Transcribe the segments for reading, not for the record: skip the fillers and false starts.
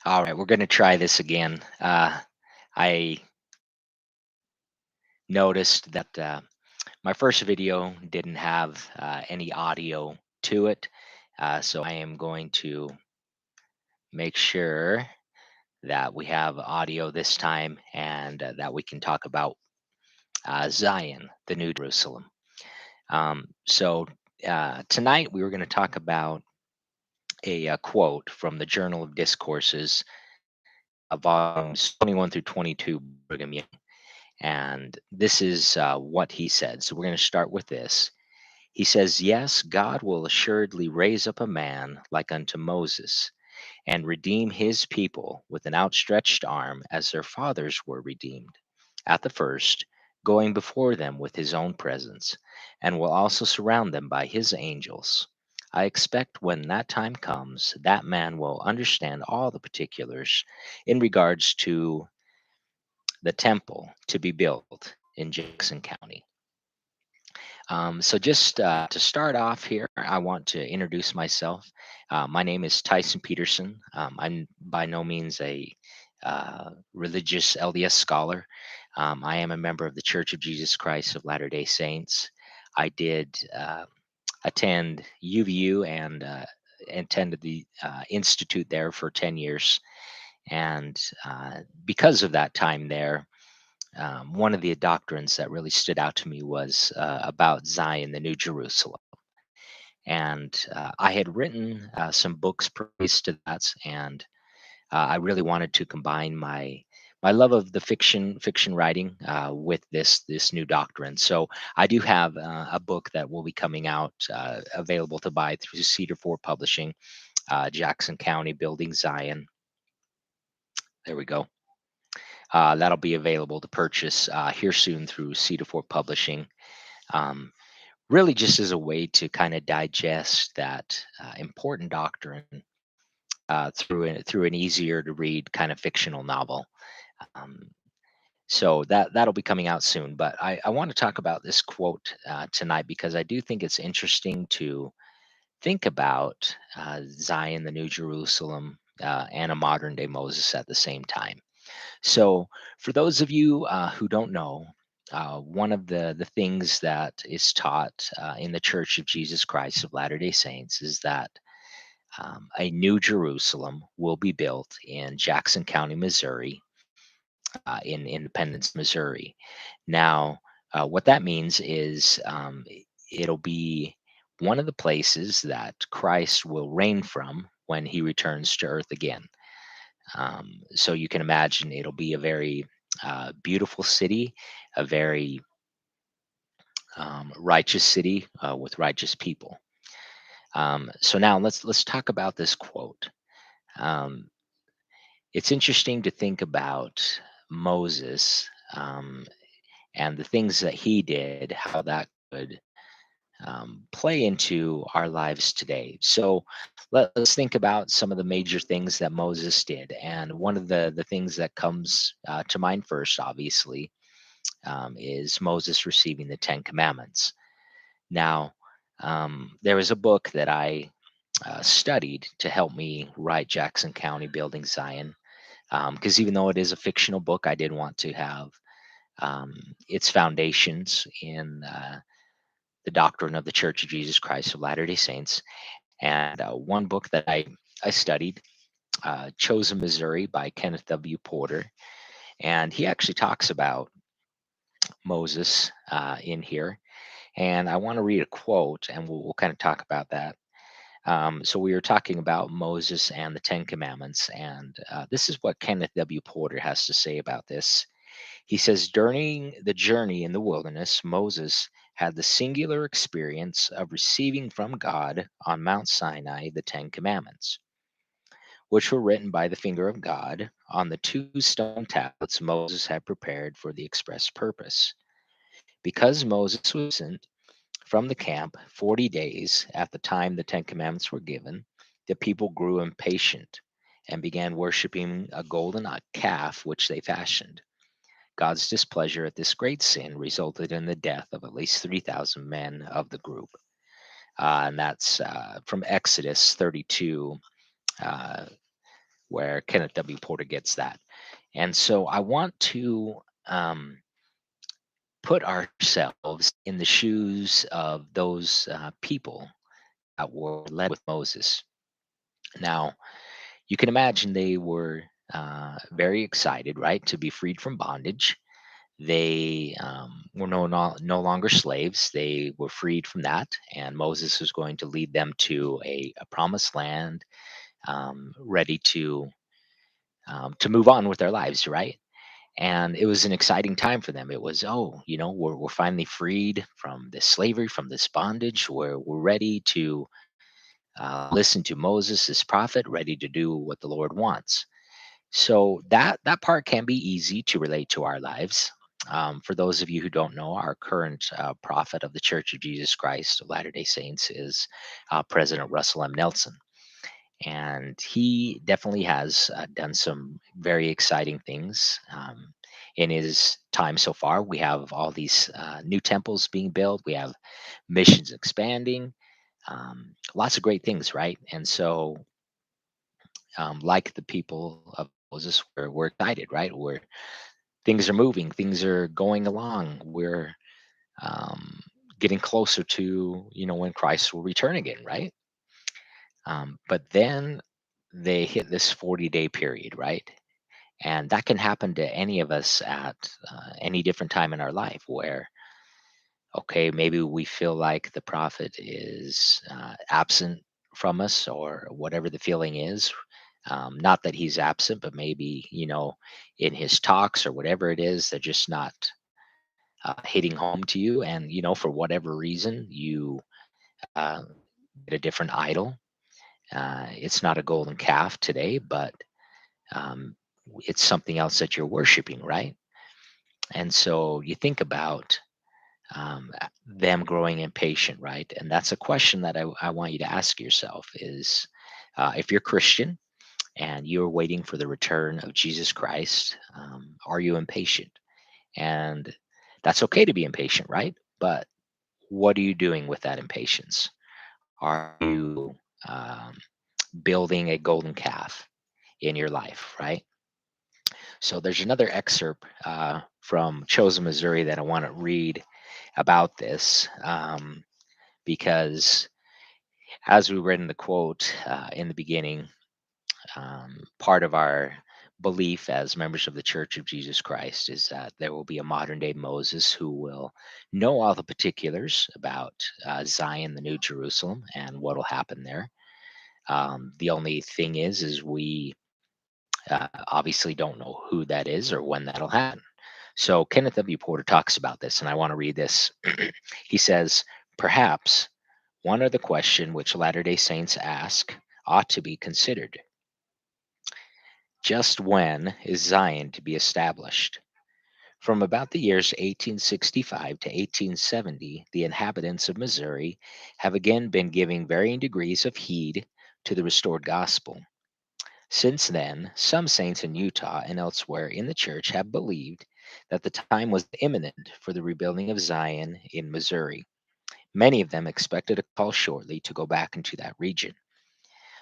All right, we're going to try this again. I noticed that my first video didn't have any audio to it. So I am going to make sure that we have audio this time and that we can talk about Zion, the New Jerusalem. So tonight we were going to talk about a quote from the Journal of Discourses, volumes 21 through 22, Brigham Young. And this is what he said. So we're going to start with this. He says, "Yes, God will assuredly raise up a man like unto Moses, and redeem his people with an outstretched arm, as their fathers were redeemed at the first, going before them with his own presence, and will also surround them by his angels. I expect when that time comes, that man will understand all the particulars in regards to the temple to be built in Jackson County." So, just to start off here, I want to introduce myself. My name is Tyson Peterson. I'm by no means a religious LDS scholar. I am a member of the Church of Jesus Christ of Latter day Saints. I did attend UVU and attended the Institute there for 10 years. And because of that time there, one of the doctrines that really stood out to me was about Zion, the New Jerusalem. And I had written some books previous to that, and I really wanted to combine my love of the fiction writing with this new doctrine. So I do have a book that will be coming out, available to buy through Cedar Fort Publishing, Jackson County, Building Zion. There we go. That'll be available to purchase here soon through Cedar Fort Publishing. Um, Really, just as a way to kind of digest that important doctrine through an easier to read kind of fictional novel. Um, so that'll be coming out soon. But I want to talk about this quote tonight because I do think it's interesting to think about Zion, the New Jerusalem, and a modern day Moses at the same time. So, for those of you who don't know, one of the things that is taught in the Church of Jesus Christ of Latter day Saints is that a new Jerusalem will be built in Jackson County, Missouri, in Independence, Missouri. Now, what that means is it'll be one of the places that Christ will reign from when he returns to earth again. So you can imagine it'll be a very beautiful city, a very righteous city with righteous people. So now let's talk about this quote. Um, it's interesting to think about Moses and the things that he did, how that could play into our lives today. So let's think about some of the major things that Moses did. And one of the things that comes to mind first, obviously, is Moses receiving the Ten Commandments. Now, there was a book that I studied to help me write Jackson County Building Zion. Because even though it is a fictional book, I did want to have um, its foundations in the doctrine of the Church of Jesus Christ of Latter day Saints. And one book that I studied, Chosen Missouri by Kenneth W. Porter. And he actually talks about Moses in here. And I want to read a quote and we'll kind of talk about that. So we were talking about Moses and the Ten Commandments. And this is what Kenneth W. Porter has to say about this. He says, during the journey in the wilderness, Moses had the singular experience of receiving from God on Mount Sinai the Ten Commandments, which were written by the finger of God on the two stone tablets Moses had prepared for the express purpose. Because Moses was sent from the camp 40 days at the time the Ten Commandments were given, the people grew impatient and began worshiping a golden calf which they fashioned. God's displeasure at this great sin resulted in the death of at least 3,000 men of the group. And that's from Exodus 32, uh, where Kenneth W. Porter gets that. And so I want to put ourselves in the shoes of those people that were led with Moses. Now, you can imagine they were very excited, right, to be freed from bondage. They were no longer slaves. They were freed from that, and Moses was going to lead them to a promised land, ready to move on with their lives, right? And it was an exciting time for them. It was, oh, we're finally freed from this slavery, from this bondage. We're ready to listen to Moses, this prophet, ready to do what the Lord wants. So that part can be easy to relate to our lives. For those of you who don't know, our current prophet of the Church of Jesus Christ of Latter Day Saints is President Russell M. Nelson, and he definitely has done some very exciting things in his time so far. We have all these new temples being built. We have missions expanding. Lots of great things, right? And so, like the people of Moses, we're excited, right? Things are moving, things are going along. We're um, getting closer to when Christ will return again, right? But then they hit this 40-day period, right? And that can happen to any of us at any different time in our life where, okay, maybe we feel like the prophet is absent from us or whatever the feeling is. Not that he's absent, but maybe, in his talks or whatever it is, they're just not hitting home to you. And, for whatever reason, you uh, get a different idol. It's not a golden calf today, but um, it's something else that you're worshiping, right? And so you think about them growing impatient, right? And that's a question that I want you to ask yourself is if you're Christian and you're waiting for the return of Jesus Christ, are you impatient? And that's okay to be impatient, right? But what are you doing with that impatience? Are you building a golden calf in your life, right? So there's another excerpt from Chosen, Missouri that I want to read about this because, as we read in the quote in the beginning, part of our belief as members of the Church of Jesus Christ is that there will be a modern day Moses who will know all the particulars about Zion, the New Jerusalem, and what will happen there. The only thing is we obviously don't know who that is or when that'll happen. So Kenneth W. Porter talks about this, and I want to read this. He says, perhaps one other question which Latter day Saints ask ought to be considered. Just when is Zion to be established? From about the years 1865 to 1870, the inhabitants of Missouri have again been giving varying degrees of heed to the restored gospel. Since then, some saints in Utah and elsewhere in the church have believed that the time was imminent for the rebuilding of Zion in Missouri. Many of them expected a call shortly to go back into that region.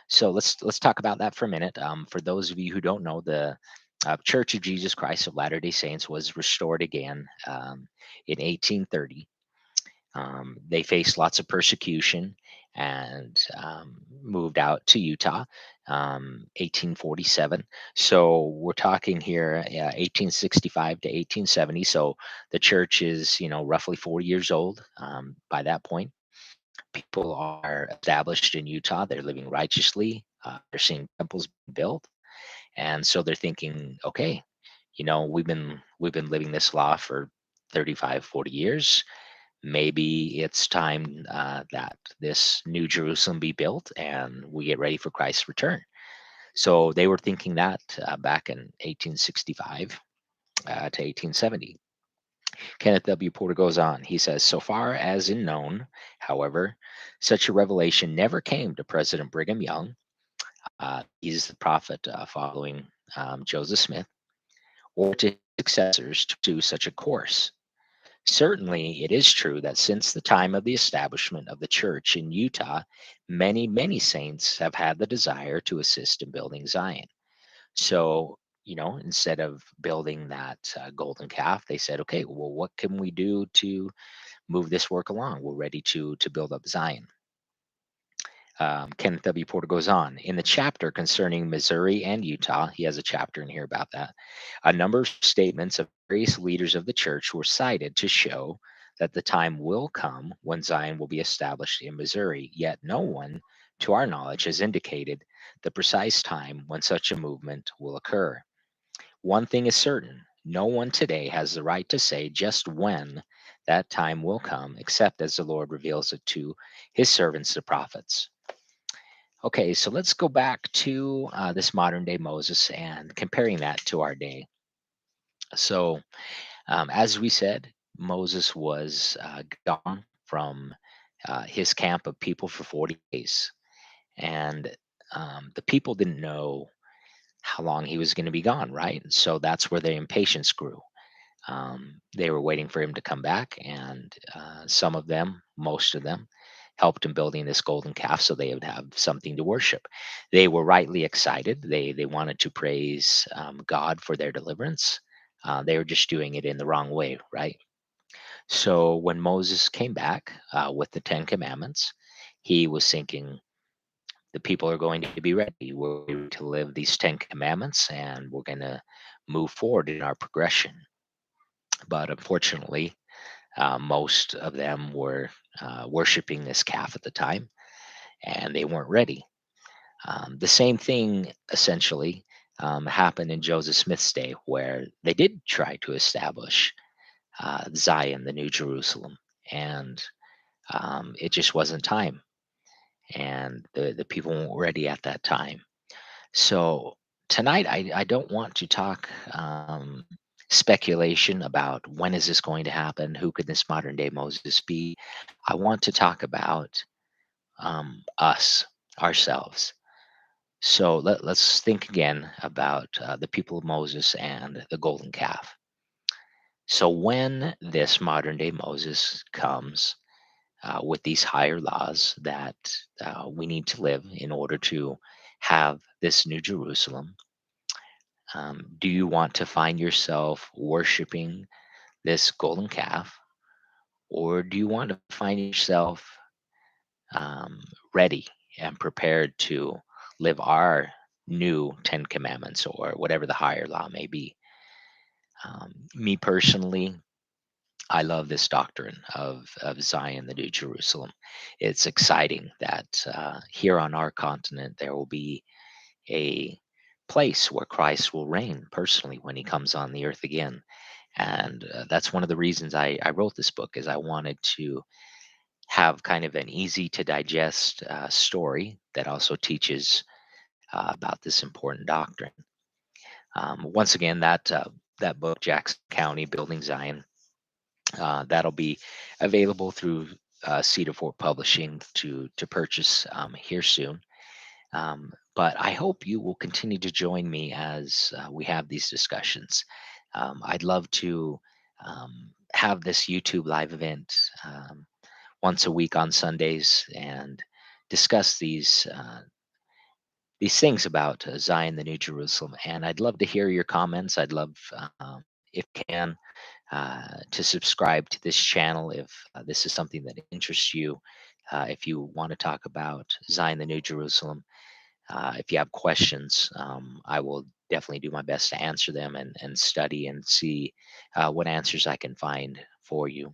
So let's talk about that for a minute. For those of you who don't know, the Church of Jesus Christ of Latter-day Saints was restored again in 1830. They faced lots of persecution and moved out to Utah, 1847. So we're talking here 1865 to 1870. So the church is, roughly 40 years old by that point. People are established in Utah. They're living righteously. They're seeing temples being built, and so they're thinking, okay, we've been living this law for 35, 40 years. Maybe it's time that this new Jerusalem be built and we get ready for Christ's return. So they were thinking that back in 1865 to 1870. Kenneth W. Porter goes on. He says, so far as in known, however, such a revelation never came to President Brigham Young. He's the prophet following Joseph Smith, or to his successors to do such a course. Certainly, it is true that since the time of the establishment of the church in Utah, many, many saints have had the desire to assist in building Zion. So, instead of building that golden calf, they said, okay, well, what can we do to move this work along? We're ready to build up Zion. Kenneth W. Porter goes on in the chapter concerning Missouri and Utah. He has a chapter in here about that. A number of statements of various leaders of the church were cited to show that the time will come when Zion will be established in Missouri, yet no one, to our knowledge, has indicated the precise time when such a movement will occur. One thing is certain: no one today has the right to say just when that time will come, except as the Lord reveals it to his servants, the prophets. Okay, so let's go back to this modern day Moses and comparing that to our day. So, as we said, Moses was gone from his camp of people for 40 days. And the people didn't know how long he was going to be gone, right? So that's where the impatience grew. They were waiting for him to come back, and some of them, most of them, helped in building this golden calf so they would have something to worship. They were rightly excited. They wanted to praise God for their deliverance. They were just doing it in the wrong way, right? So when Moses came back with the Ten Commandments, he was thinking, the people are going to be ready. We're ready to live these Ten Commandments, and we're going to move forward in our progression. But unfortunately, most of them were worshiping this calf at the time, and they weren't ready. The same thing essentially happened in Joseph Smith's day, where they did try to establish Zion, the New Jerusalem, and it just wasn't time, and the people weren't ready at that time. So tonight, I don't want to talk speculation about when is this going to happen, who could this modern day Moses be. I want to talk about us, ourselves. So let's think again about the people of Moses and the golden calf. So when this modern day Moses comes with these higher laws that we need to live in order to have this new Jerusalem, do you want to find yourself worshiping this golden calf, or do you want to find yourself um, ready and prepared to live our new Ten Commandments or whatever the higher law may be? Me personally, I love this doctrine of Zion, the New Jerusalem. It's exciting that here on our continent there will be a place where Christ will reign personally when he comes on the earth again. And that's one of the reasons I wrote this book, is I wanted to have kind of an easy to digest story that also teaches about this important doctrine. Once again, that book, Jackson County Building Zion, that'll be available through Cedar Fort Publishing to purchase here soon. But I hope you will continue to join me as we have these discussions. I'd love to have this YouTube live event once a week on Sundays and discuss these things about Zion, the New Jerusalem. And I'd love to hear your comments. I'd love, if you can, to subscribe to this channel if this is something that interests you. If you want to talk about Zion, the New Jerusalem, if you have questions, I will definitely do my best to answer them and study and see what answers I can find for you.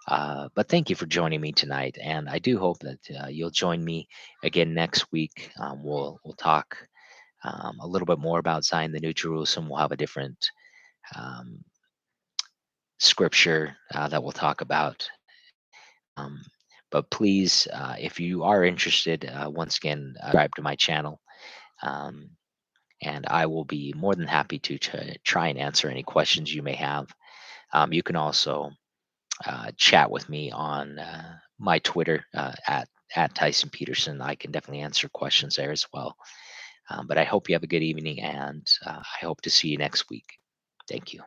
But thank you for joining me tonight, and I do hope that you'll join me again next week. We'll talk a little bit more about Zion, the New Jerusalem. We'll have a different um, scripture that we'll talk about. Um, but please, if you are interested, once again, subscribe to my channel. Um, and I will be more than happy to try and answer any questions you may have. You can also chat with me on my Twitter at Tyson Peterson. I can definitely answer questions there as well. But I hope you have a good evening, and I hope to see you next week. Thank you.